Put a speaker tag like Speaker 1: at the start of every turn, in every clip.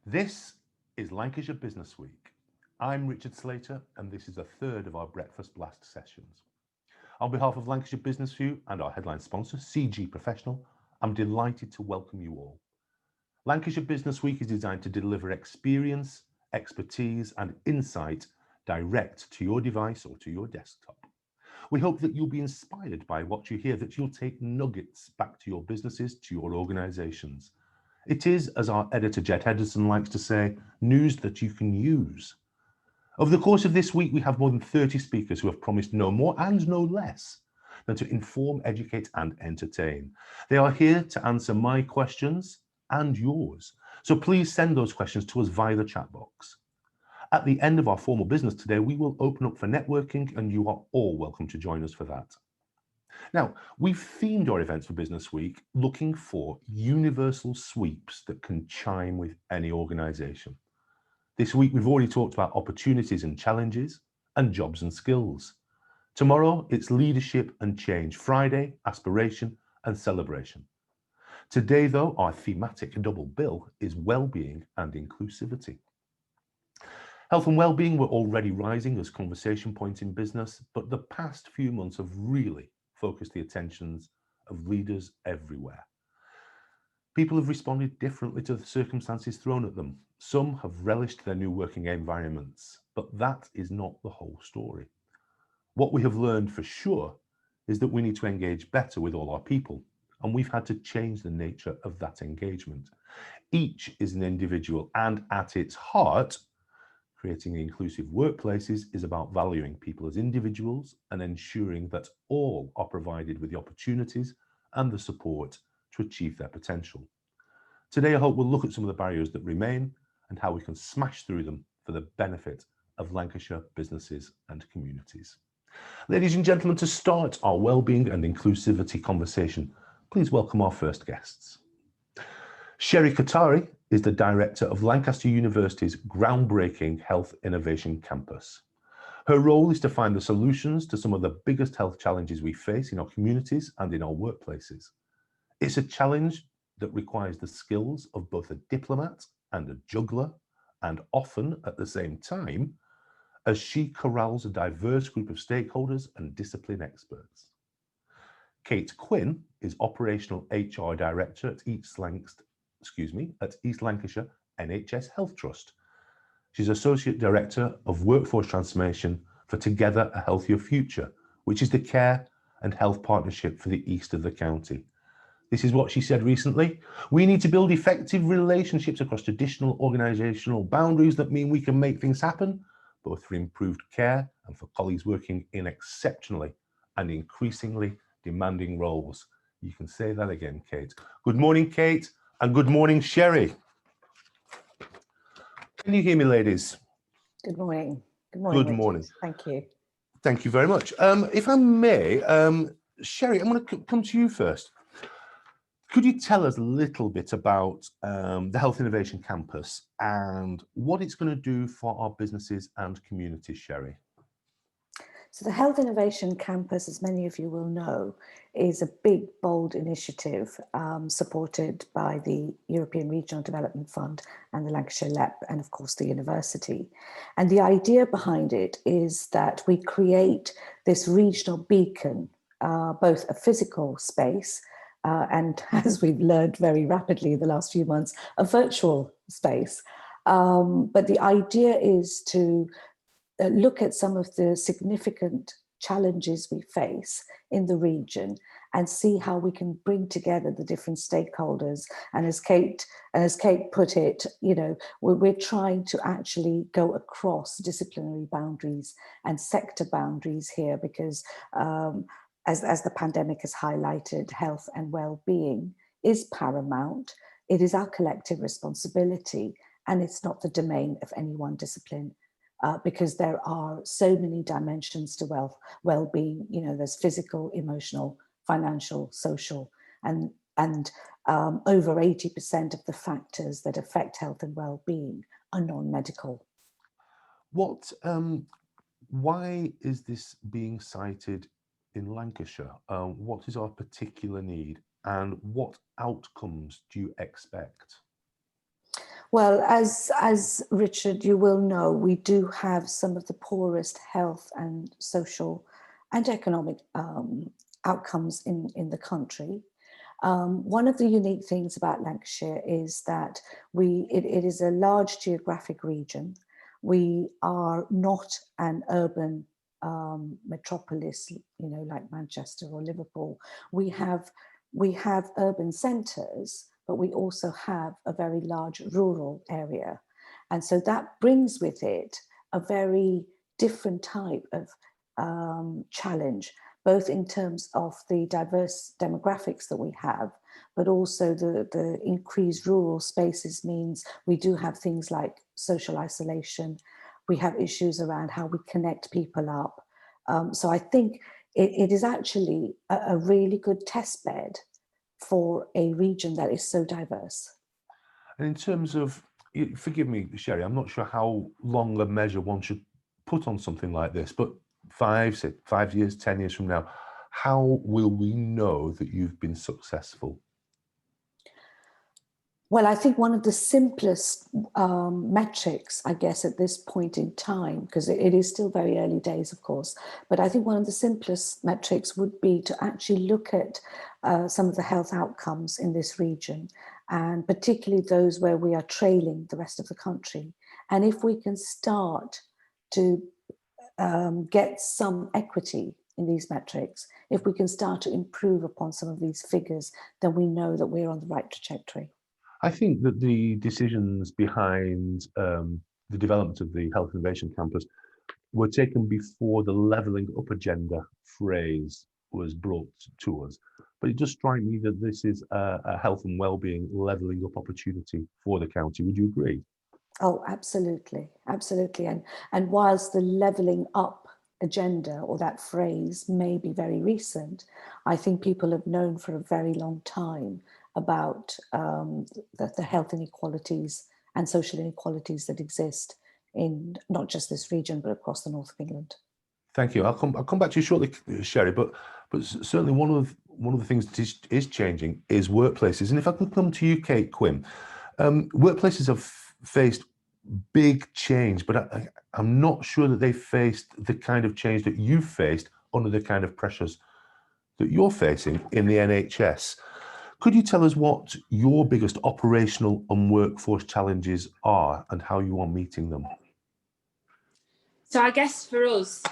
Speaker 1: This is Lancashire Business Week. I'm Richard Slater, and this is the third of our Breakfast Blast sessions. On behalf of Lancashire Business View and our headline sponsor, CG Professional, I'm delighted to welcome you all. Lancashire Business Week is designed to deliver experience, expertise, and insight direct to your device or to your desktop. We hope that you'll be inspired by what you hear, that you'll take nuggets back to your businesses, to your organisations. It is, as our editor Jed Henderson likes to say, news that you can use. Over the course of this week, we have more than 30 speakers who have promised no more and no less than to inform, educate and entertain. They are here to answer my questions and yours. So please send those questions to us via the chat box. At the end of our formal business today, we will open up for networking, and you are all welcome to join us for that. Now, we've themed our events for Business Week looking for universal sweeps that can chime with any organisation. This week, we've already talked about opportunities and challenges and jobs and skills. Tomorrow, it's leadership and change. Friday, aspiration and celebration. Today, though, our thematic double bill is well-being and inclusivity. Health and well-being were already rising as conversation points in business, but the past few months have really focused the attentions of leaders everywhere. People have responded differently to the circumstances thrown at them. Some have relished their new working environments, but that is not the whole story. What we have learned for sure is that we need to engage better with all our people, and we've had to change the nature of that engagement. Each is an individual, and at its heart, creating inclusive workplaces is about valuing people as individuals and ensuring that all are provided with the opportunities and the support to achieve their potential. Today, I hope we'll look at some of the barriers that remain and how we can smash through them for the benefit of Lancashire businesses and communities. Ladies and gentlemen, to start our wellbeing and inclusivity conversation, please welcome our first guests. Sherry Kothari is the director of Lancaster University's groundbreaking Health Innovation Campus. Her role is to find the solutions to some of the biggest health challenges we face in our communities and in our workplaces. It's a challenge that requires the skills of both a diplomat and a juggler, and often at the same time, as she corrals a diverse group of stakeholders and discipline experts. Kate Quinn is Operational HR Director at East Lancashire NHS Health Trust. She's Associate Director of Workforce Transformation for Together a Healthier Future, which is the care and health partnership for the east of the county. This is what she said recently. We need to build effective relationships across traditional organisational boundaries that mean we can make things happen, both for improved care and for colleagues working in exceptionally and increasingly demanding roles. You can say that again, Kate. Good morning, Kate, and good morning, Sherry. Can you hear me, ladies?
Speaker 2: Good morning. Good morning.
Speaker 1: Good morning.
Speaker 2: Thank you.
Speaker 1: Thank you very much. If I may, Sherry, I'm going to come to you first. Could you tell us a little bit about the Health Innovation Campus and what it's going to do for our businesses and communities, Sherry?
Speaker 2: So the Health Innovation Campus, as many of you will know, is a big, bold initiative supported by the European Regional Development Fund and the Lancashire LEP and, of course, the university. And the idea behind it is that we create this regional beacon, both a physical space and, as we've learned very rapidly in the last few months, a virtual space. But the idea is to look at some of the significant challenges we face in the region and see how we can bring together the different stakeholders. And as Kate put it, you know, we're trying to actually go across disciplinary boundaries and sector boundaries here because as the pandemic has highlighted, health and well-being is paramount. It is our collective responsibility, and it's not the domain of any one discipline. Because there are so many dimensions to well-being. You know, there's physical, emotional, financial, social, and over 80% of the factors that affect health and well-being are non-medical.
Speaker 1: Why is this being cited in Lancashire? What is our particular need, and what outcomes do you expect?
Speaker 2: Well, as Richard, you will know, we do have some of the poorest health and social and economic outcomes in the country. One of the unique things about Lancashire is that it is a large geographic region. We are not an urban metropolis, like Manchester or Liverpool. We have urban centres, but we also have a very large rural area. And so that brings with it a very different type of challenge, both in terms of the diverse demographics that we have, but also the increased rural spaces means we do have things like social isolation. We have issues around how we connect people up. So I think it is actually a really good test bed for a region that is so diverse.
Speaker 1: And in terms of, forgive me, Sherry, I'm not sure how long a measure one should put on something like this, but 5 years, 10 years from now, how will we know that you've been successful?
Speaker 2: Well, I think one of the simplest metrics, I guess, at this point in time, because it is still very early days, of course, but I think one of the simplest metrics would be to actually look at some of the health outcomes in this region, and particularly those where we are trailing the rest of the country. And if we can start to get some equity in these metrics, if we can start to improve upon some of these figures, then we know that we're on the right trajectory.
Speaker 1: I think that the decisions behind the development of the Health Innovation Campus were taken before the levelling up agenda phrase was brought to us. But it does strike me that this is a health and wellbeing levelling up opportunity for the county. Would you agree?
Speaker 2: Oh, absolutely, absolutely. And whilst the levelling up agenda or that phrase may be very recent, I think people have known for a very long time about the health inequalities and social inequalities that exist in not just this region, but across the north of England.
Speaker 1: Thank you. I'll come back to you shortly, Sherry. But certainly one of the things that is changing is workplaces. And if I can come to you, Kate, Quinn, workplaces have faced big change, but I'm not sure that they faced the kind of change that you've faced under the kind of pressures that you're facing in the NHS. Could you tell us what your biggest operational and workforce challenges are and how you are meeting them?
Speaker 3: So I guess for us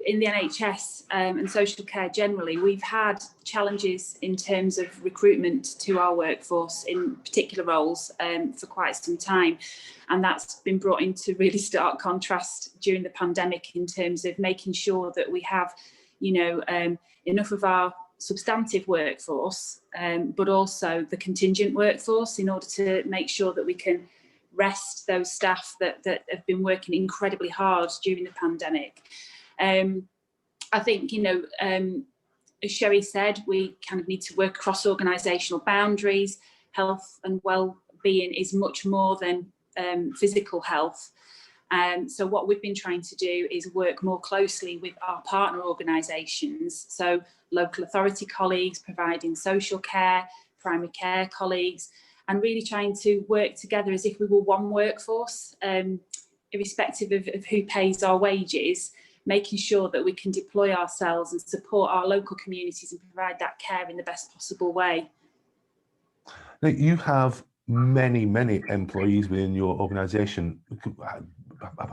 Speaker 3: in the NHS and social care generally, we've had challenges in terms of recruitment to our workforce in particular roles for quite some time. And that's been brought into really stark contrast during the pandemic in terms of making sure that we have, enough of our substantive workforce, but also the contingent workforce in order to make sure that we can rest those staff that have been working incredibly hard during the pandemic. I think, as Sherry said, we kind of need to work across organisational boundaries. Health and well-being is much more than physical health. So what we've been trying to do is work more closely with our partner organisations. So local authority colleagues providing social care, primary care colleagues, and really trying to work together as if we were one workforce, irrespective of who pays our wages, making sure that we can deploy ourselves and support our local communities and provide that care in the best possible way.
Speaker 1: Now, you have many employees within your organisation.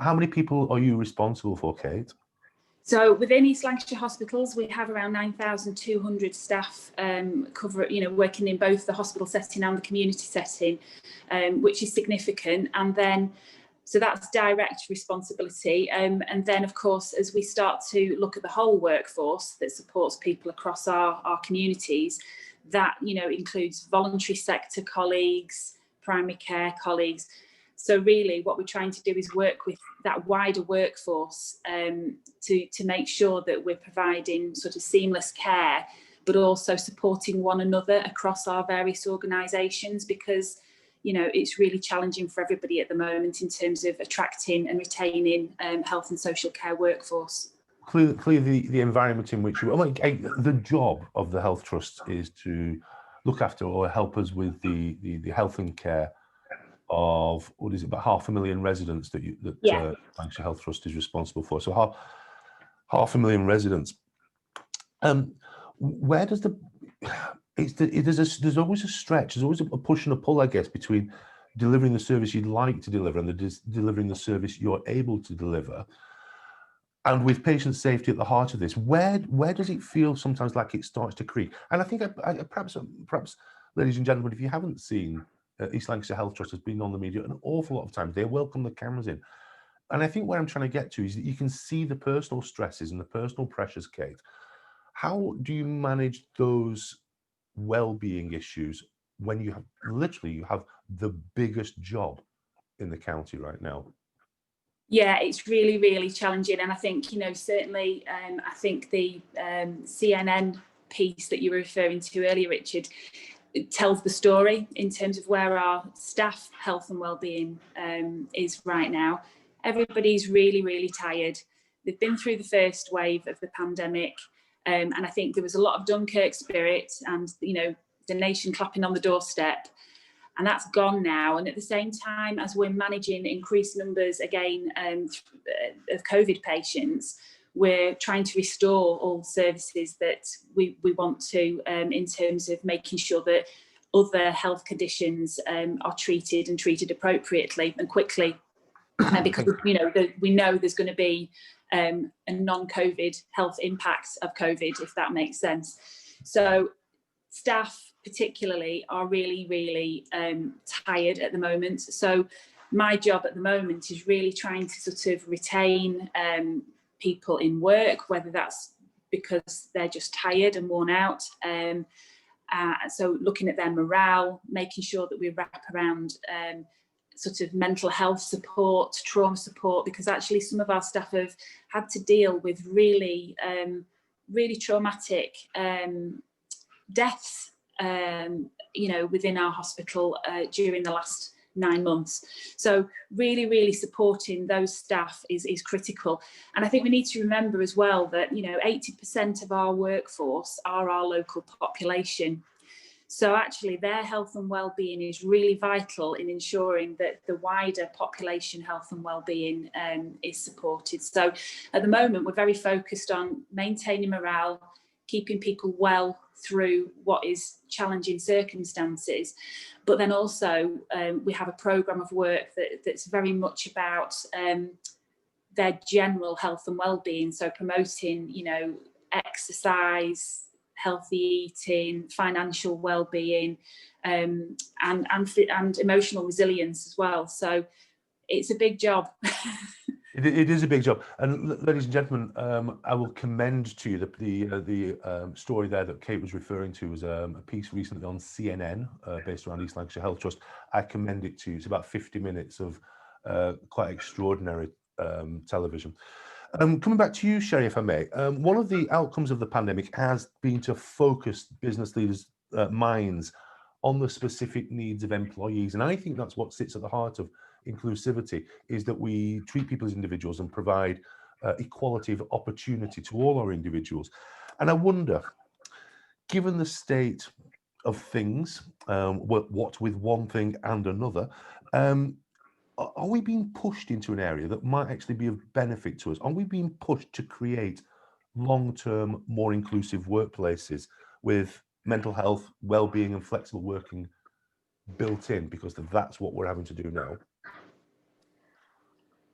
Speaker 1: How many people are you responsible for, Kate?
Speaker 3: So within East Lancashire Hospitals, we have around 9,200 staff working in both the hospital setting and the community setting, which is significant. And then, so that's direct responsibility. And then, of course, as we start to look at the whole workforce that supports people across our communities, that, includes voluntary sector colleagues, primary care colleagues. So really what we're trying to do is work with that wider workforce to make sure that we're providing sort of seamless care, but also supporting one another across our various organisations, because, it's really challenging for everybody at the moment in terms of attracting and retaining health and social care workforce.
Speaker 1: Clearly, the environment in which the job of the Health Trust is to look after or help us with the health and care of, what is it, about 500,000 residents that
Speaker 3: Yeah.
Speaker 1: Lancashire Health Trust is responsible for. So half a million residents. Where does there's always a stretch, there's always a push and a pull, I guess, between delivering the service you'd like to deliver and delivering the service you're able to deliver. And with patient safety at the heart of this, where does it feel sometimes like it starts to creak? And I think perhaps, ladies and gentlemen, if you haven't seen East Lancashire Health Trust has been on the media an awful lot of times. They welcome the cameras in. And I think where I'm trying to get to is that you can see the personal stresses and the personal pressures, Kate. How do you manage those well-being issues when you have the biggest job in the county right now?
Speaker 3: Yeah, it's really, really challenging. And I think, certainly, I think the CNN piece that you were referring to earlier, Richard, it tells the story in terms of where our staff health and wellbeing is right now. Everybody's really, really tired. They've been through the first wave of the pandemic. And I think there was a lot of Dunkirk spirit and, the nation clapping on the doorstep. And that's gone now. And at the same time as we're managing increased numbers again of COVID patients, we're trying to restore all services that we want to in terms of making sure that other health conditions are treated appropriately and quickly. Because we know there's going to be a non-COVID health impacts of COVID, if that makes sense. So staff particularly are really, really tired at the moment. So my job at the moment is really trying to sort of retain people in work, whether that's because they're just tired and worn out. So looking at their morale, making sure that we wrap around sort of mental health support, trauma support, because actually some of our staff have had to deal with really, really traumatic deaths, within our hospital during the last 9 months. So really, really supporting those staff is critical. And I think we need to remember as well that, 80% of our workforce are our local population. So actually their health and wellbeing is really vital in ensuring that the wider population health and wellbeing is supported. So at the moment, we're very focused on maintaining morale, keeping people well through what is challenging circumstances. But then also we have a programme of work that's very much about their general health and wellbeing. So promoting, exercise, healthy eating, financial well-being, and emotional resilience as well. So it's a big job.
Speaker 1: It is a big job. And ladies and gentlemen, I will commend to you the story there that Kate was referring to was a piece recently on CNN based around East Lancashire Health Trust. I commend it to you. It's about 50 minutes of quite extraordinary television. Coming back to you, Sherry, if I may, one of the outcomes of the pandemic has been to focus business leaders' minds on the specific needs of employees. And I think that's what sits at the heart of inclusivity, is that we treat people as individuals and provide equality of opportunity to all our individuals. And I wonder, given the state of things, what with one thing and another, are we being pushed into an area that might actually be of benefit to us? Are we being pushed to create long-term, more inclusive workplaces with mental health, well-being and flexible working built in, because that's what we're having to do now?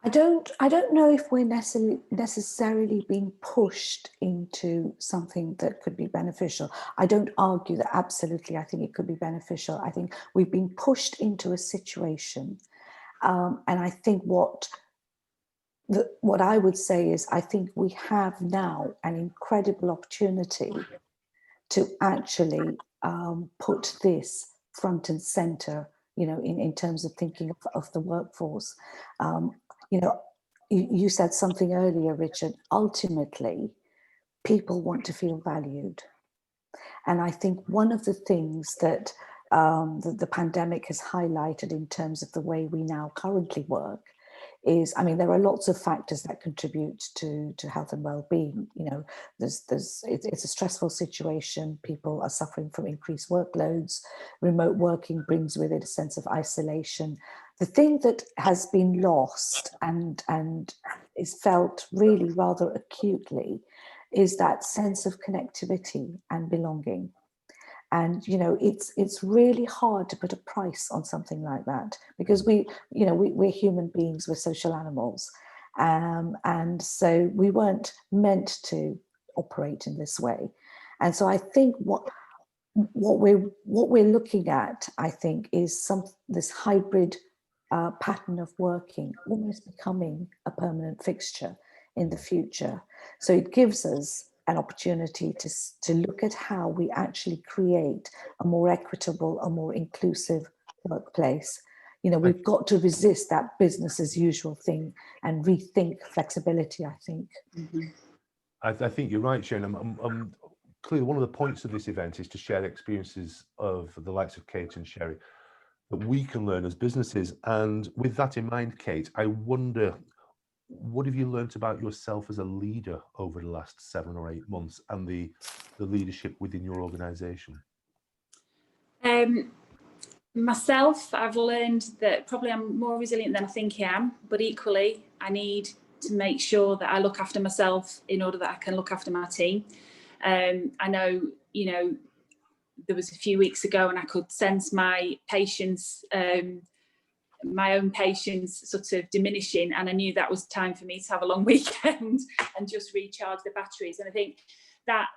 Speaker 2: I don't know if we're necessarily being pushed into something that could be beneficial. I don't argue that absolutely I think it could be beneficial. I think we've been pushed into a situation. And I think what I would say is I think we have now an incredible opportunity to actually put this front and center, in terms of thinking of the workforce. You said something earlier, Richard. Ultimately, people want to feel valued. And I think one of the things that the pandemic has highlighted in terms of the way we now currently work is, I mean, there are lots of factors that contribute to health and well-being. You know, it's a stressful situation. People are suffering from increased workloads. Remote working brings with it a sense of isolation. The thing that has been lost and is felt really rather acutely is that sense of connectivity and belonging. And, you know, it's really hard to put a price on something like that, because we're human beings, we're social animals. And so we weren't meant to operate in this way. And so I think what we're looking at, I think, is this hybrid pattern of working almost becoming a permanent fixture in the future. So it gives us an opportunity to look at how we actually create a more equitable, a more inclusive workplace. You know, we've got to resist that business as usual thing and rethink flexibility, I think.
Speaker 3: Mm-hmm.
Speaker 1: I think you're right, Sharon. Clearly, one of the points of this event is to share experiences of the likes of Kate and Sherry that we can learn as businesses. And with that in mind, Kate, I wonder, what have you learned about yourself as a leader over the last 7 or 8 months, and the leadership within your organisation?
Speaker 3: Myself, I've learned that probably I'm more resilient than I think I am, but equally I need to make sure that I look after myself in order that I can look after my team. I know, you know, there was a few weeks ago and I could sense my patience, my own patience sort of diminishing, and I knew that was time for me to have a long weekend and just recharge the batteries. And I think that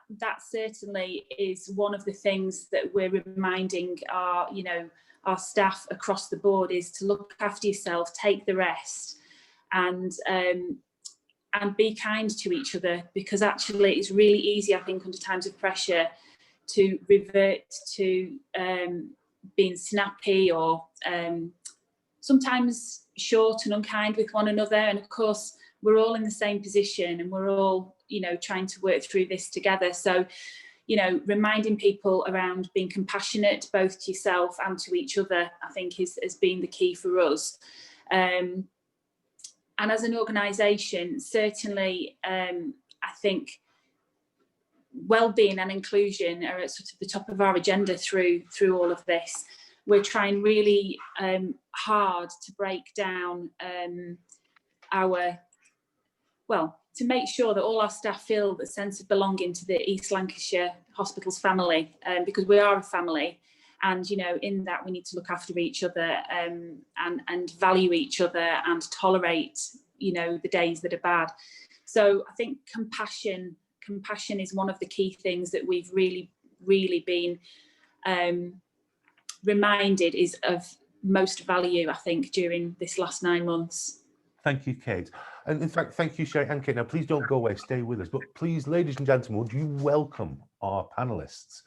Speaker 3: certainly is one of the things that we're reminding our staff across the board, is to look after yourself, take the rest, and be kind to each other, because actually it's really easy, I think, under times of pressure to revert to being snappy or sometimes short and unkind with one another. And of course, we're all in the same position and we're all, you know, trying to work through this together. So, you know, reminding people around being compassionate, both to yourself and to each other, I think has been the key for us. And as an organisation, certainly, I think wellbeing and inclusion are at sort of the top of our agenda through all of this. We're trying really hard to break down to make sure that all our staff feel the sense of belonging to the East Lancashire Hospitals family, because we are a family, and, you know, in that we need to look after each other and value each other and tolerate, you know, the days that are bad. So I think compassion is one of the key things that we've really been reminded is of most value, I think, during this last 9 months.
Speaker 1: Thank you, Kate. And in fact, thank you, Sherry and Kate. Now, please don't go away, stay with us. But please, ladies and gentlemen, would you welcome our panellists?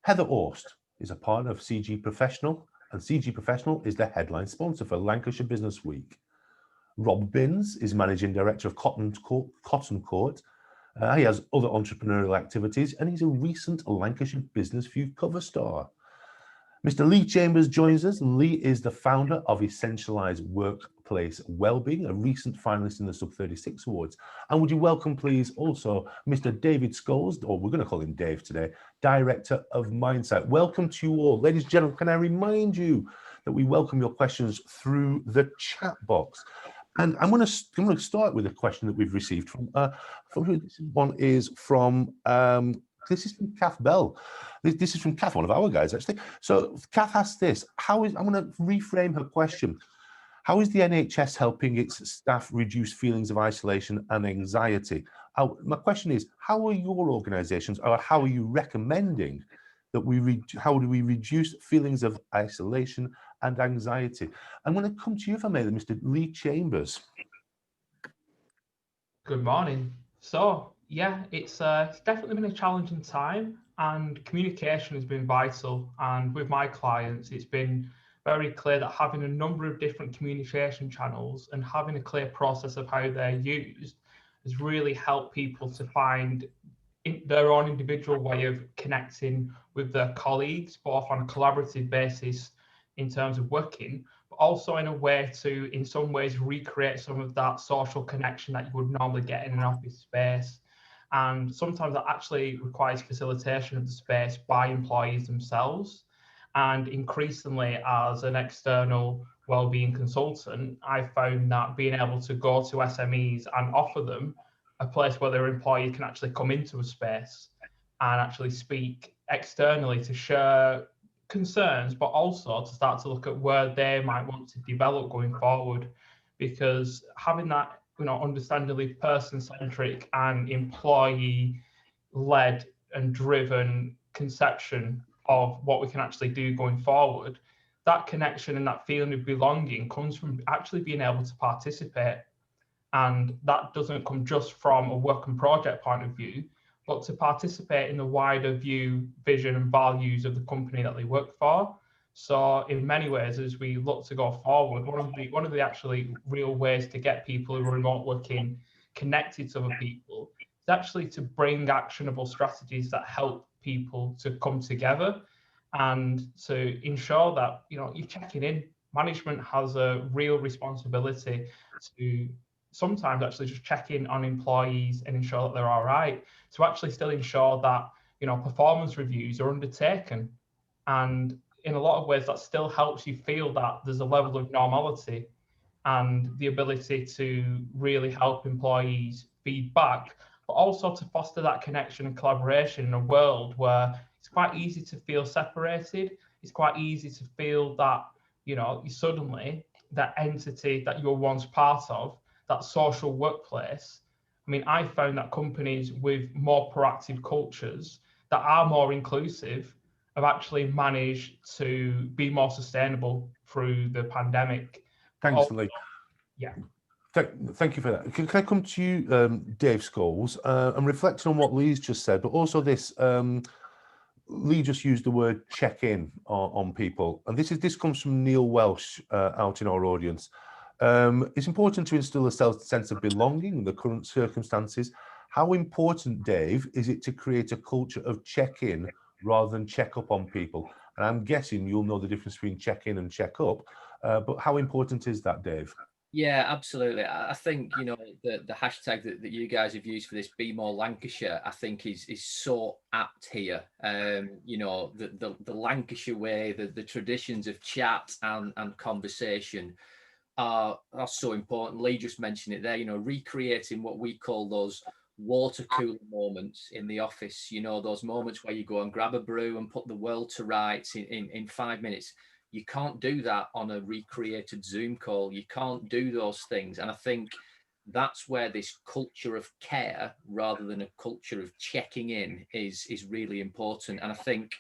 Speaker 1: Heather Aust is a partner of CG Professional, and CG Professional is the headline sponsor for Lancashire Business Week. Rob Binns is Managing Director of Cotton Court. He has other entrepreneurial activities, and he's a recent Lancashire Business View cover star. Mr. Lee Chambers joins us, and Lee is the founder of Essentialise Workplace Wellbeing, a recent finalist in the Sub-36 Awards. And would you welcome, please, also Mr. David Scholes, or we're going to call him Dave today, Director of Mindsight. Welcome to you all. Ladies and gentlemen, can I remind you that we welcome your questions through the chat box? And I'm going to start with a question that we've received from who this one is from. This is from Kath Bell. This is from Kath, one of our guys, actually. So Kath asked this: I'm going to reframe her question. How is the NHS helping its staff reduce feelings of isolation and anxiety? My question is, how are your organisations, or how are you recommending that how do we reduce feelings of isolation and anxiety? I'm going to come to you, if I may, Mr. Lee Chambers.
Speaker 4: Good morning. So, yeah, it's definitely been a challenging time, and communication has been vital. And with my clients, it's been very clear that having a number of different communication channels and having a clear process of how they're used has really helped people to find their own individual way of connecting with their colleagues, both on a collaborative basis in terms of working, but also in a way to, in some ways, recreate some of that social connection that you would normally get in an office space. And sometimes that actually requires facilitation of the space by employees themselves. And increasingly, as an external wellbeing consultant, I found that being able to go to SMEs and offer them a place where their employee can actually come into a space and actually speak externally to share concerns, but also to start to look at where they might want to develop going forward. Because having that, understandably person-centric and employee-led and driven conception of what we can actually do going forward, that connection and that feeling of belonging comes from actually being able to participate. And that doesn't come just from a work and project point of view, but to participate in the wider view, vision and values of the company that they work for. So in many ways, as we look to go forward, one of the actually real ways to get people who are remote working connected to other people is actually to bring actionable strategies that help people to come together and to ensure that, you're checking in. Management has a real responsibility to sometimes actually just check in on employees and ensure that they're all right, to actually still ensure that, performance reviews are undertaken. And in a lot of ways, that still helps you feel that there's a level of normality and the ability to really help employees feedback, but also to foster that connection and collaboration in a world where it's quite easy to feel separated. It's quite easy to feel that, you suddenly, that entity that you were once part of, that social workplace. I mean, I found that companies with more proactive cultures that are more inclusive have actually managed to be more sustainable through the pandemic.
Speaker 1: Thanks, Lee.
Speaker 4: Yeah.
Speaker 1: Thank you for that. Can I come to you, Dave Scholes, and reflecting on what Lee's just said, but also this, Lee just used the word check-in on people. And this comes from Neil Welsh out in our audience. It's important to instill a sense of belonging in the current circumstances. How important, Dave, is it to create a culture of check-in rather than check-up on people? And I'm guessing you'll know the difference between check-in and check-up, but how important is that, Dave?
Speaker 5: Yeah, absolutely. I think, the hashtag that you guys have used for this, Be More Lancashire, I think is so apt here. The Lancashire way, the traditions of chat and conversation are so important. Lee just mentioned it there, recreating what we call those water cooler moments in the office, those moments where you go and grab a brew and put the world to rights in 5 minutes. You can't do that on a recreated Zoom call. You can't do those things. And I think that's where this culture of care rather than a culture of checking in is really important. And I think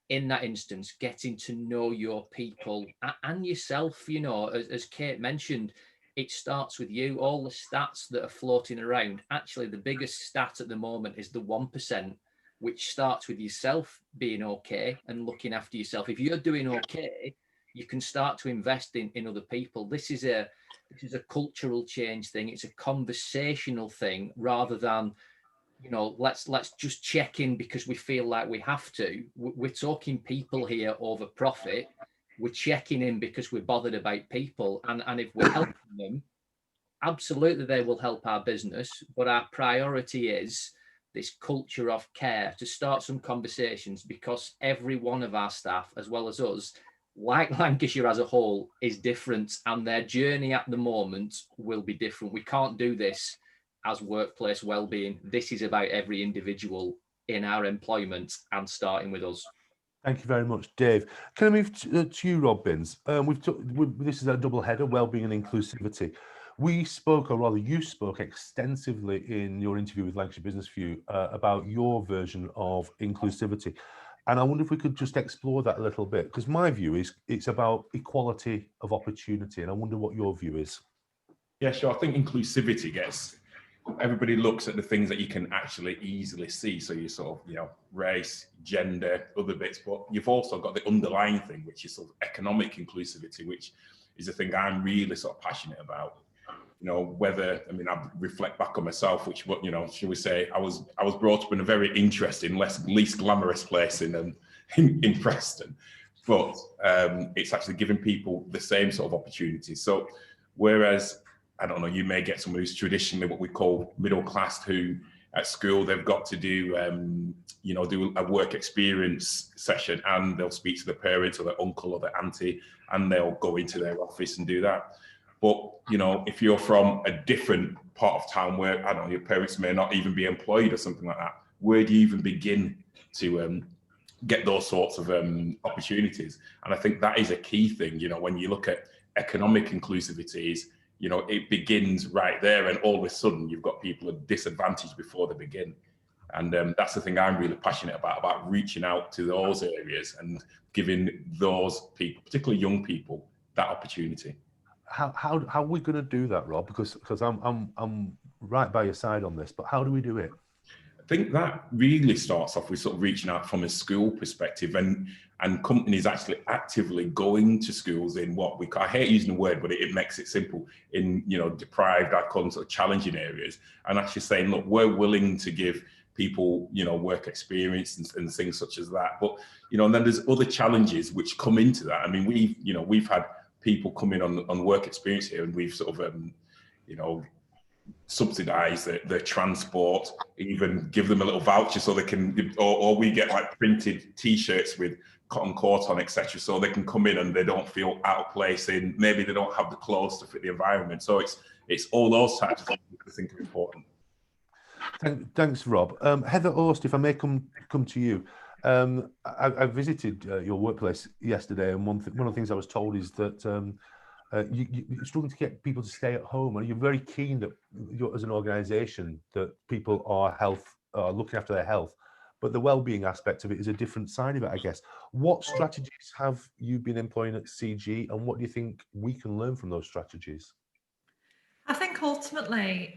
Speaker 5: in that instance, getting to know your people and yourself, as Kate mentioned, it starts with you. All the stats that are floating around, actually the biggest stat at the moment is the 1%, which starts with yourself being okay and looking after yourself. If you're doing okay, you can start to invest in other people. This is a cultural change thing. It's a conversational thing rather than, let's just check in because we feel like we have to. We're talking people here over profit. We're checking in because we're bothered about people. And if we're helping them, absolutely they will help our business. But our priority is this culture of care, to start some conversations, because every one of our staff, as well as us, like Lancashire as a whole, is different, and their journey at the moment will be different. We can't do this as workplace wellbeing. This is about every individual in our employment and starting with us.
Speaker 1: Thank you very much, Dave. Can I move to you, Rob Binns? This is a double header, wellbeing and inclusivity. We spoke, or rather you spoke extensively in your interview with Lancashire Business View about your version of inclusivity. And I wonder if we could just explore that a little bit, because my view is it's about equality of opportunity. And I wonder what your view is.
Speaker 6: Yeah, sure. I think inclusivity everybody looks at the things that you can actually easily see. So you sort of, race, gender, other bits, but you've also got the underlying thing, which is sort of economic inclusivity, which is the thing I'm really sort of passionate about. I reflect back on myself, which, should we say, I was brought up in a very interesting, least glamorous place in Preston. but it's actually giving people the same sort of opportunities. So whereas, I don't know, you may get someone who's traditionally what we call middle class, who at school they've got to do, do a work experience session, and they'll speak to the parents or their uncle or their auntie, and they'll go into their office and do that. But, if you're from a different part of town where, I don't know, your parents may not even be employed or something like that, where do you even begin to get those sorts of opportunities? And I think that is a key thing, when you look at economic inclusivity, it begins right there, and all of a sudden you've got people at disadvantage before they begin. And that's the thing I'm really passionate about reaching out to those areas and giving those people, particularly young people, that opportunity.
Speaker 1: How are we going to do that, Rob? Because I'm right by your side on this, but how do we do it?
Speaker 6: I think that really starts off with sort of reaching out from a school perspective, and companies actually actively going to schools in what I hate using the word, but it makes it simple, in deprived, I call them sort of challenging areas, and actually saying, look, we're willing to give people work experience and things such as that. But and then there's other challenges which come into that. I mean, we've had people come in on work experience here, and we've sort of subsidize their transport, even give them a little voucher so they can, or we get like printed t-shirts with cotton coat on, etc., so they can come in and they don't feel out of place in, maybe they don't have the clothes to fit the environment. So it's all those types of things I think are important.
Speaker 1: Thanks, Rob. Heather Aust, if I may come to you. I visited your workplace yesterday, and one of the things I was told is that you're struggling to get people to stay at home, and you're very keen that as an organisation that people are looking after their health, but the well-being aspect of it is a different side of it, I guess. What strategies have you been employing at CG, and what do you think we can learn from those strategies?
Speaker 7: I think ultimately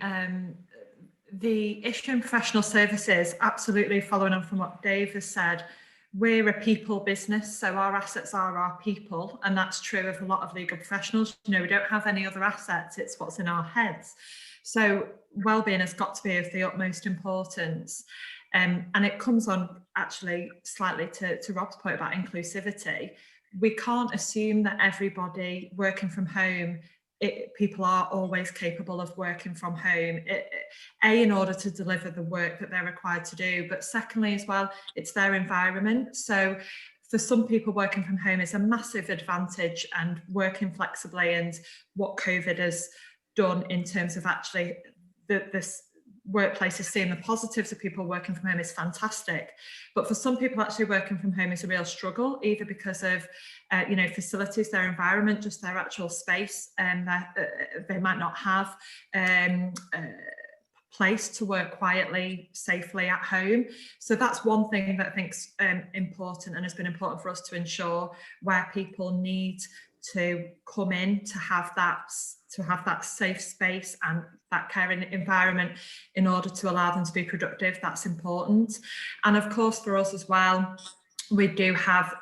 Speaker 7: the issue in professional services, absolutely following on from what Dave has said, we're a people business, so our assets are our people, and that's true of a lot of legal professionals. We don't have any other assets, it's what's in our heads. So wellbeing has got to be of the utmost importance. And it comes on actually slightly to Rob's point about inclusivity. We can't assume that everybody working from home, people are always capable of working from home, in order to deliver the work that they're required to do, but secondly as well, it's their environment. So for some people, working from home is a massive advantage, and working flexibly, and what COVID has done in terms of actually this workplaces seeing the positives of people working from home is fantastic. But for some people, actually working from home is a real struggle, either because of facilities, their environment, just their actual space, and they might not have place to work quietly, safely at home. So that's one thing that I think's important, and has been important for us to ensure, where people need to come in to have that safe space and that caring environment in order to allow them to be productive. That's important. And of course, for us as well, we have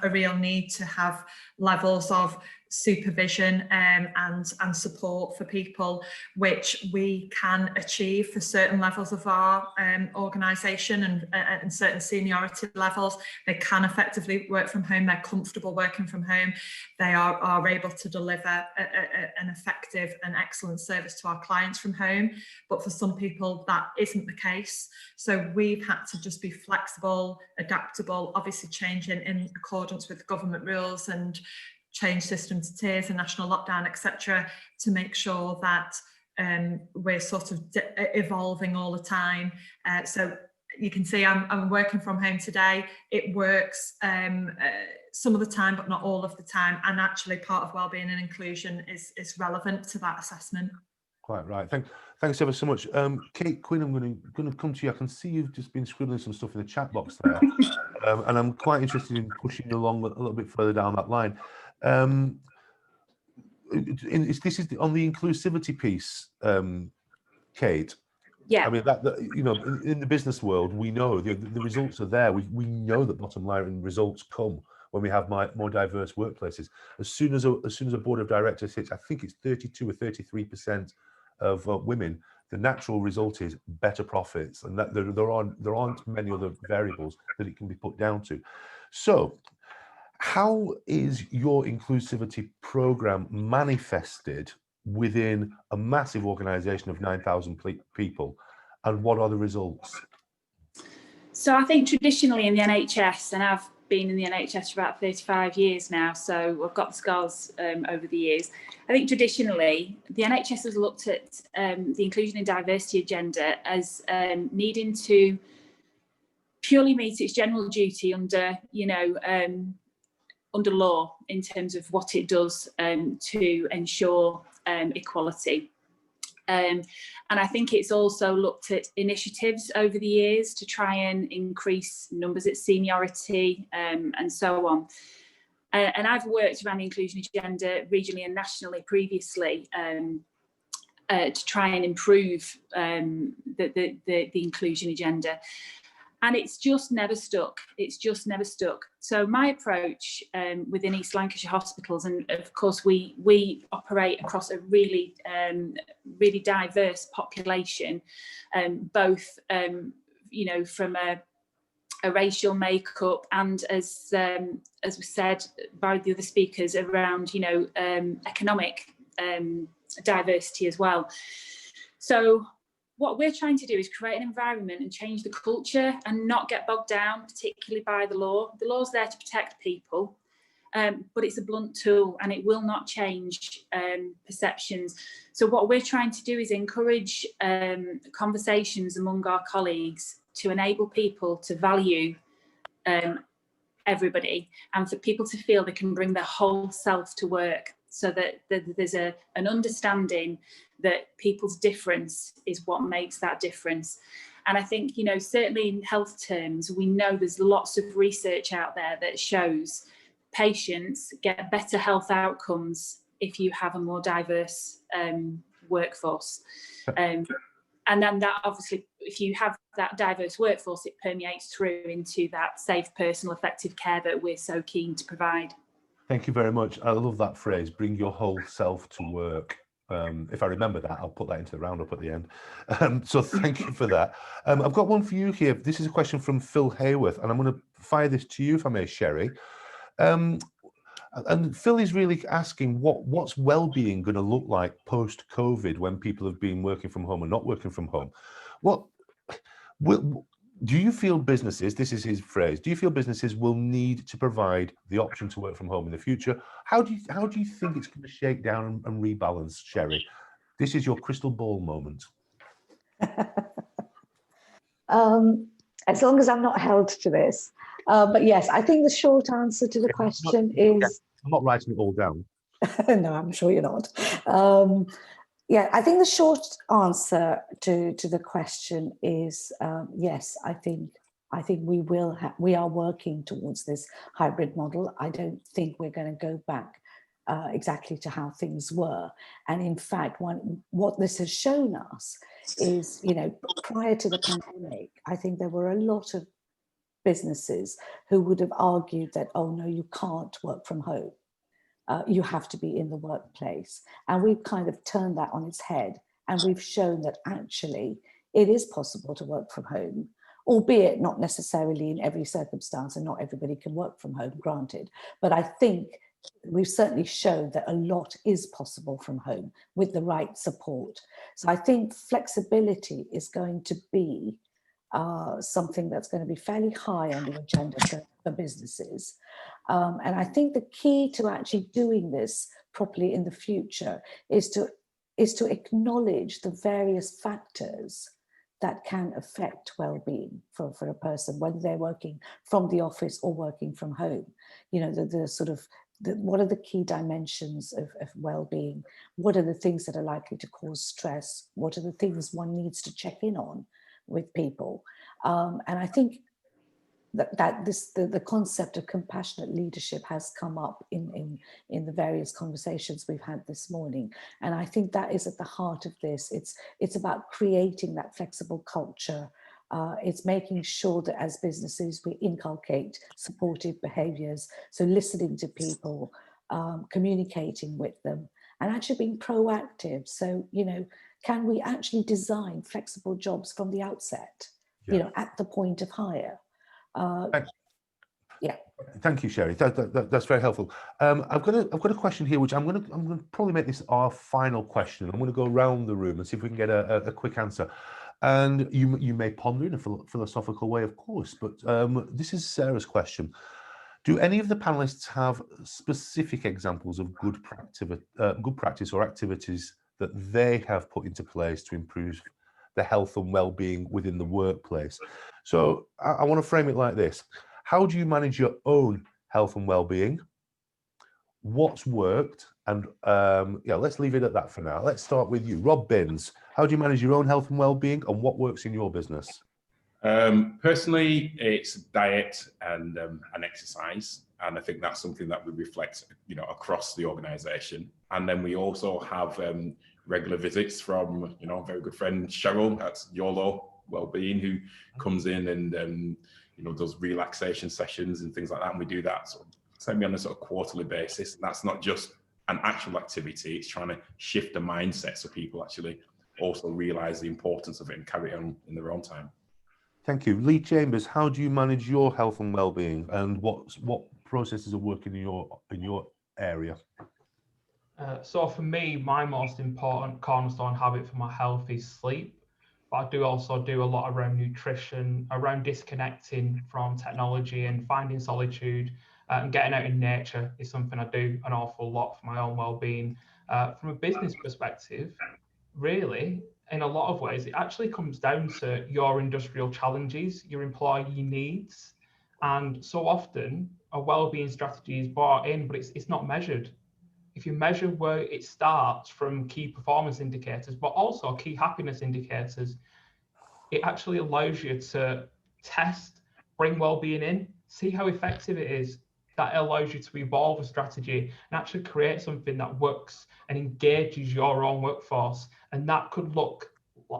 Speaker 7: a real need to have levels of supervision and support for people, which we can achieve for certain levels of our organisation and certain seniority levels. They can effectively work from home, they're comfortable working from home, they are able to deliver an effective and excellent service to our clients from home. But for some people that isn't the case, so we've had to just be flexible, adaptable, obviously changing in accordance with government rules and change system to tiers and national lockdown, etc., to make sure that we're sort of evolving all the time. So you can see I'm working from home today. It works some of the time, but not all of the time. And actually part of wellbeing and inclusion is relevant to that assessment.
Speaker 1: Quite right. Thanks ever so much. Kate, Quinn, I'm going to come to you. I can see you've just been scribbling some stuff in the chat box there. And I'm quite interested in pushing you along a little bit further down that line. This is on the inclusivity piece, Kate.
Speaker 3: Yeah.
Speaker 1: I mean, in the business world, we know the results are there. We know that bottom line results come when we have more diverse workplaces. As soon as a board of directors hits, I think it's 32 or 33% of women, the natural result is better profits, and that there aren't many other variables that it can be put down to. So, How is your inclusivity program manifested within a massive organisation of 9,000 people, and what are the results?
Speaker 3: So I think traditionally in the NHS, and I've been in the NHS for about 35 years now, so I've got the scars over the years. I think traditionally the NHS has looked at the inclusion and diversity agenda as needing to purely meet its general duty under, under law in terms of what it does to ensure equality. And I think it's also looked at initiatives over the years to try and increase numbers at seniority and so on. And I've worked around the inclusion agenda regionally and nationally previously to try and improve the inclusion agenda. And it's just never stuck. It's just never stuck. So my approach within East Lancashire hospitals, and of course we operate across a really diverse population, both from a racial makeup and as was said by the other speakers around economic diversity as well. So what we're trying to do is create an environment and change the culture and not get bogged down, particularly by the law. The law's there to protect people, but it's a blunt tool and it will not change perceptions. So what we're trying to do is encourage conversations among our colleagues to enable people to value everybody and for people to feel they can bring their whole self to work, so that there's an understanding that people's difference is what makes that difference. And I think, certainly in health terms, we know there's lots of research out there that shows patients get better health outcomes if you have a more diverse workforce. And then that obviously, if you have that diverse workforce, it permeates through into that safe, personal, effective care that we're so keen to provide.
Speaker 1: Thank you very much. I love that phrase, bring your whole self to work. If I remember that, I'll put that into the roundup at the end. So thank you for that. I've got one for you here. This is a question from Phil Hayworth, and I'm going to fire this to you, if I may, Sherry. And Phil is really asking, what's well-being going to look like post-COVID when people have been working from home and not working from home? Do you feel businesses, this is his phrase, do you feel businesses will need to provide the option to work from home in the future? How do you think it's going to shake down and rebalance, Sherry? This is your crystal ball moment.
Speaker 2: As long as I'm not held to this. But yes, I think the short answer to the question is...
Speaker 1: I'm not writing it all down.
Speaker 2: No, I'm sure you're not. Yeah, I think the short answer to the question is yes. I think we are working towards this hybrid model. I don't think we're going to go back exactly to how things were. And in fact, what this has shown us is, prior to the pandemic, I think there were a lot of businesses who would have argued that, oh no, you can't work from home. You have to be in the workplace. And we've kind of turned that on its head, and we've shown that actually it is possible to work from home, albeit not necessarily in every circumstance, and not everybody can work from home, granted. But I think we've certainly shown that a lot is possible from home with the right support. So I think flexibility is going to be something that's going to be fairly high on the agenda for businesses. And I think the key to actually doing this properly in the future is to acknowledge the various factors that can affect well-being for a person, whether they're working from the office or working from home. What are the key dimensions of well-being? What are the things that are likely to cause stress? What are the things one needs to check in on with people? And I think that the concept of compassionate leadership has come up in the various conversations we've had this morning. And I think that is at the heart of this. It's about creating that flexible culture. It's making sure that as businesses we inculcate supportive behaviours, so listening to people, communicating with them, and actually being proactive. So, can we actually design flexible jobs from the outset, at the point of hire? Yeah.
Speaker 1: Thank you, Sherry. That's very helpful. I've got a question here, which I'm going to probably make this our final question. I'm going to go around the room and see if we can get a quick answer. And you may ponder in a philosophical way, of course, but this is Sarah's question. Do any of the panelists have specific examples of good practice or activities that they have put into place to improve the health and well-being within the workplace? So I want to frame it like this. How do you manage your own health and well-being? What's worked? And yeah, let's leave it at that for now. Let's start with you, Rob Binns. How do you manage your own health and well-being, and what works in your business?
Speaker 6: Personally, it's diet and exercise, and I think that's something that we reflect, across the organisation. And then we also have regular visits from, a very good friend Cheryl at YOLO Wellbeing, who comes in and does relaxation sessions and things like that. And we do that on a sort of quarterly basis. And that's not just an actual activity; it's trying to shift the mindset so people actually also realise the importance of it and carry it on in their own time.
Speaker 1: Thank you. Lee Chambers, how do you manage your health and well-being, and what processes are working in your area?
Speaker 4: So for me, my most important cornerstone habit for my health is sleep. But I do also do a lot around nutrition, around disconnecting from technology and finding solitude, and getting out in nature is something I do an awful lot for my own well-being. From a business perspective, really, in a lot of ways, it actually comes down to your industrial challenges, your employee needs. And so often a well-being strategy is brought in, but it's not measured. If you measure where it starts from key performance indicators, but also key happiness indicators, it actually allows you to test, bring well-being in, see how effective it is. That allows you to evolve a strategy and actually create something that works and engages your own workforce. And that could look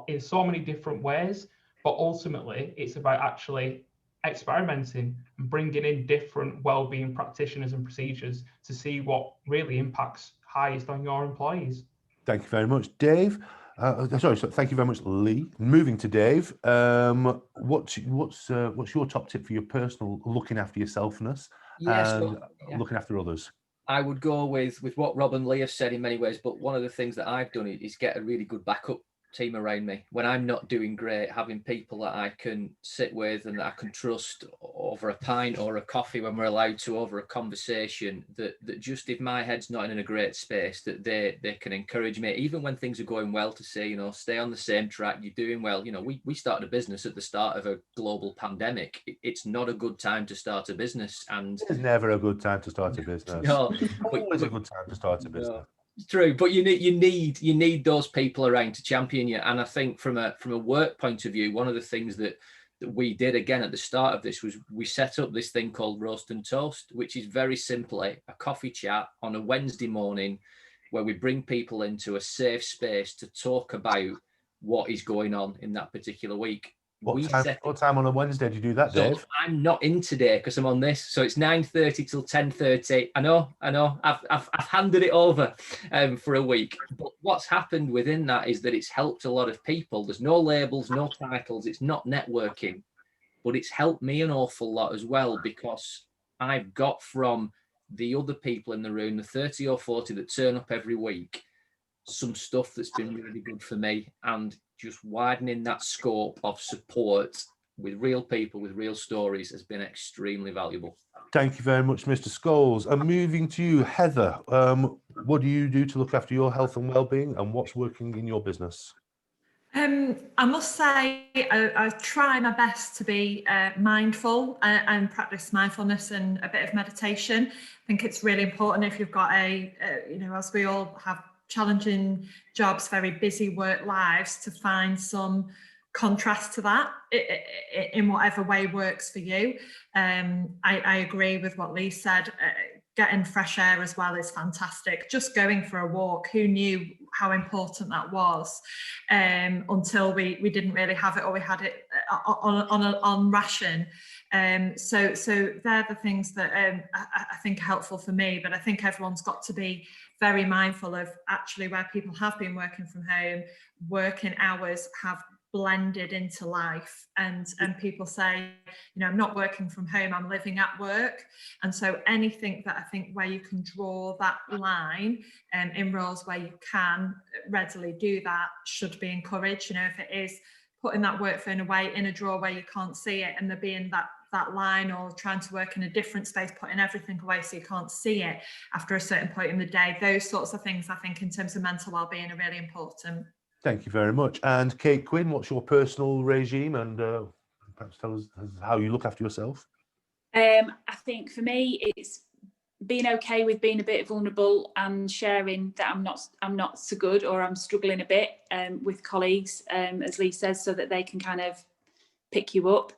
Speaker 4: in so many different ways, but ultimately it's about actually experimenting and bringing in different well-being practitioners and procedures to see what really impacts highest on your employees.
Speaker 1: Thank you very much, Dave. Thank you very much, Lee. Moving to Dave, what's your top tip for your personal looking after yourselfness and looking after others?
Speaker 5: I would go with what Rob and Lee have said in many ways, but one of the things that I've done is get a really good backup team around me. When I'm not doing great, having people that I can sit with and that I can trust over a pint or a coffee when we're allowed to, over a conversation, that just if my head's not in a great space, that they can encourage me, even when things are going well, to say, stay on the same track, you're doing well. We started a business at the start of a global pandemic. It's not a good time to start a business. And
Speaker 1: it's never a good time to start a business.
Speaker 5: No,
Speaker 1: always a good time to start a business.
Speaker 5: No. It's true, but you need those people around to champion you. And I think from a work point of view, one of the things that we did again at the start of this was we set up this thing called Roast and Toast, which is very simply a coffee chat on a Wednesday morning where we bring people into a safe space to talk about what is going on in that particular week.
Speaker 1: What time on a Wednesday do you do that, Dave?
Speaker 5: So I'm not in today because I'm on this. So it's 9:30 till 10:30. I know. I've handed it over for a week. But what's happened within that is that it's helped a lot of people. There's no labels, no titles. It's not networking, but it's helped me an awful lot as well, because I've got from the other people in the room, the 30 or 40 that turn up every week, some stuff that's been really good for me. And just widening that scope of support with real people, with real stories, has been extremely valuable.
Speaker 1: Thank you very much, Mr. Scholes. And moving to you, Heather, what do you do to look after your health and well-being, and what's working in your business?
Speaker 7: I must say I try my best to be mindful and practice mindfulness and a bit of meditation. I think it's really important if you've got as we all have challenging jobs, very busy work lives, to find some contrast to that in whatever way works for you. I agree with what Lee said. Getting fresh air as well is fantastic. Just going for a walk, who knew how important that was until we didn't really have it, or we had it on ration. So they're the things that I think are helpful for me, but I think everyone's got to be very mindful of actually where people have been working from home, working hours have blended into life, and people say, you know, I'm not working from home, I'm living at work. And so anything that I think where you can draw that line in roles where you can readily do that should be encouraged. You know, if it is putting that work phone away in a drawer where you can't see it, and there being that line, or trying to work in a different space, putting everything away so you can't see it after a certain point in the day, those sorts of things I think in terms of mental well-being are really important.
Speaker 1: Thank you very much. And Kate Quinn, what's your personal regime, and perhaps tell us how you look after yourself?
Speaker 3: I think for me, it's being okay with being a bit vulnerable and sharing that I'm not so good, or I'm struggling a bit with colleagues, as Lee says, so that they can kind of pick you up.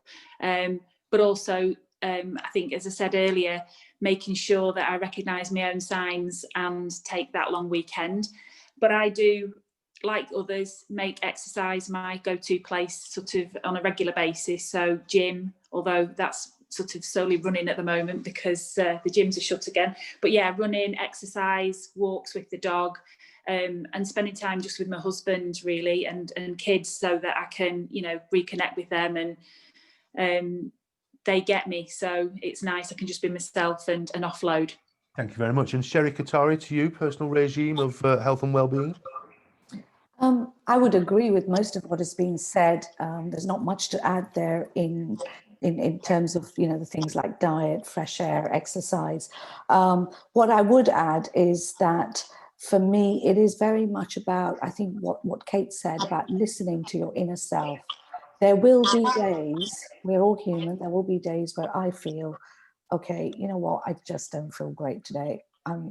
Speaker 3: But also, I think, as I said earlier, making sure that I recognise my own signs and take that long weekend. But I do, like others, make exercise my go-to place sort of on a regular basis. So gym, although that's sort of solely running at the moment because the gyms are shut again. But yeah, running, exercise, walks with the dog, and spending time just with my husband really, and kids, so that I can, you know, reconnect with them, and they get me. So it's nice, I can just be myself and offload.
Speaker 1: Thank you very much. And Sherry Kothari, to you, personal regime of health and well-being?
Speaker 2: I would agree with most of what has been said. There's not much to add there in terms of, you know, the things like diet, fresh air, exercise. What I would add is that for me, it is very much about, I think what Kate said about listening to your inner self. There will be days, we're all human, there will be days where I feel, okay, you know what, I just don't feel great today. I'm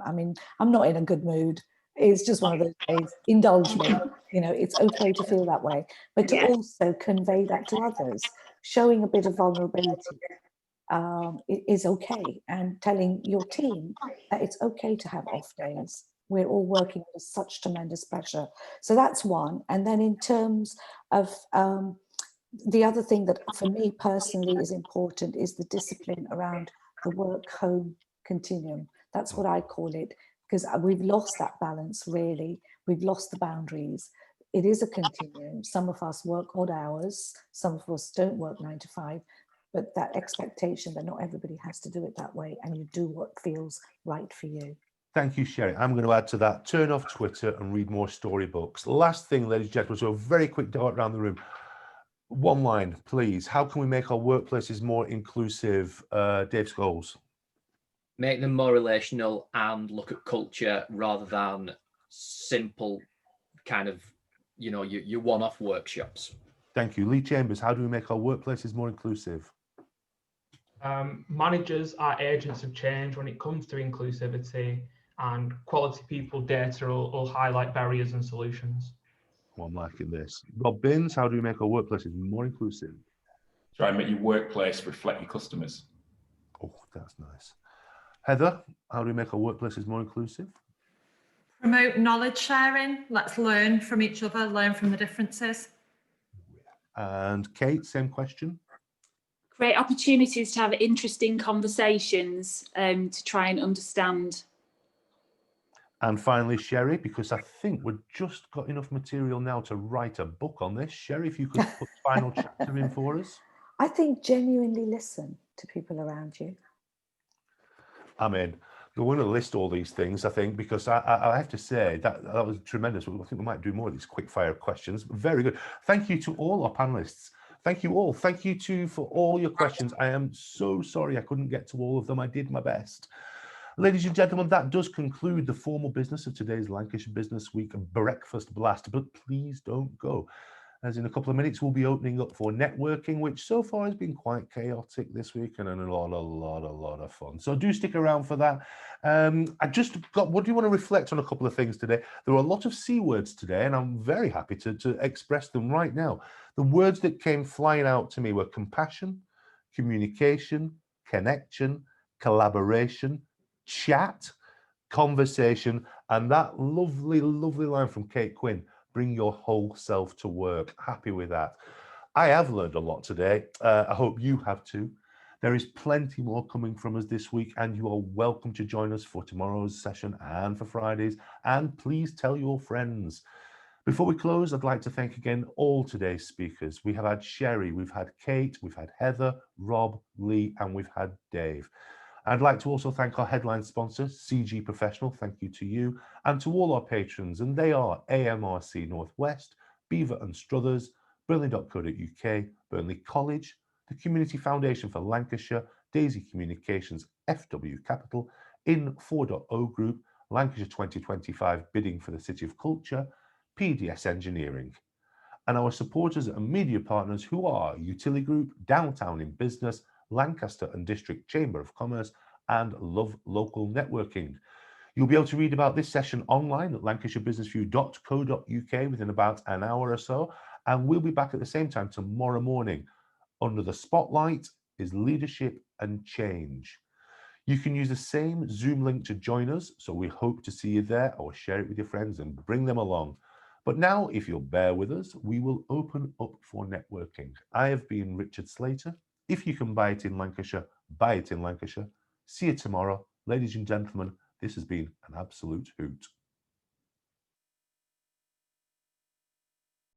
Speaker 2: not in a good mood. It's just one of those days. Indulge me. You know, it's okay to feel that way, but to also convey that to others, showing a bit of vulnerability is okay, and telling your team that it's okay to have off days. We're all working under such tremendous pressure. So that's one. And then in terms of the other thing that for me personally is important is the discipline around the work-home continuum. That's what I call it, because we've lost that balance, really. We've lost the boundaries. It is a continuum. Some of us work odd hours, some of us don't work 9 to 5, but that expectation that not everybody has to do it that way, and you do what feels right for you.
Speaker 1: Thank you, Sherry. I'm going to add to that, turn off Twitter and read more storybooks. Last thing, ladies and gentlemen, so a very quick dart around the room. One line, please. How can we make our workplaces more inclusive? Dave Scholes.
Speaker 5: Make them more relational and look at culture rather than simple kind of, you know, your one-off workshops.
Speaker 1: Thank you. Lee Chambers, how do we make our workplaces more inclusive?
Speaker 4: Managers are agents of change when it comes to inclusivity, and quality people data will highlight barriers and solutions.
Speaker 1: Well, I'm liking this. Rob Binns, how do we make our workplaces more inclusive?
Speaker 6: Try and make your workplace reflect your customers.
Speaker 1: Oh, that's nice. Heather, how do we make our workplaces more inclusive?
Speaker 7: Promote knowledge sharing. Let's learn from each other, learn from the differences.
Speaker 1: And Kate, same question.
Speaker 3: Create opportunities to have interesting conversations to try and understand.
Speaker 1: And finally, Sherry, because I think we've just got enough material now to write a book on this. Sherry, if you could put the final chapter in for us.
Speaker 2: I think genuinely listen to people around you.
Speaker 1: I mean, we're going to list all these things, I think, because I have to say that was tremendous. I think we might do more of these quick fire questions. Very good. Thank you to all our panelists. Thank you all. Thank you too for all your questions. I am so sorry I couldn't get to all of them. I did my best. Ladies and gentlemen, that does conclude the formal business of today's Lancashire Business Week Breakfast Blast. But please don't go, as in a couple of minutes we'll be opening up for networking, which so far has been quite chaotic this week and a lot of fun. So do stick around for that. I just got, what do you want to reflect on a couple of things today? There were a lot of C words today, and I'm very happy to express them right now. The words that came flying out to me were compassion, communication, connection, collaboration, chat, conversation, and that lovely line from Kate Quinn, bring your whole self to work. Happy with that. I have learned a lot today. I hope you have too. There is plenty more coming from us this week, and you are welcome to join us for tomorrow's session and for Fridays. And please tell your friends. Before we close, I'd like to thank again all today's speakers. We have had Sherry, we've had Kate, we've had Heather, Rob, Lee, and we've had Dave. I'd like to also thank our headline sponsor, CG Professional, thank you to you, and to all our patrons, and they are AMRC Northwest, Beever and Struthers, Burnley.co.uk, Burnley College, the Community Foundation for Lancashire, Daisy Communications, FW Capital, In 4.0 Group, Lancashire 2025 Bidding for the City of Culture, PDS Engineering, and our supporters and media partners who are Utiligroup, Downtown in Business, Lancaster and District Chamber of Commerce, and Love Local Networking. You'll be able to read about this session online at lancashirebusinessview.co.uk within about an hour or so, and we'll be back at the same time tomorrow morning. Under the spotlight is leadership and change. You can use the same Zoom link to join us, so we hope to see you there, or share it with your friends and bring them along. But now, if you'll bear with us, we will open up for networking. I have been Richard Slater. If you can buy it in Lancashire, buy it in Lancashire. See you tomorrow. Ladies and gentlemen, this has been an absolute hoot.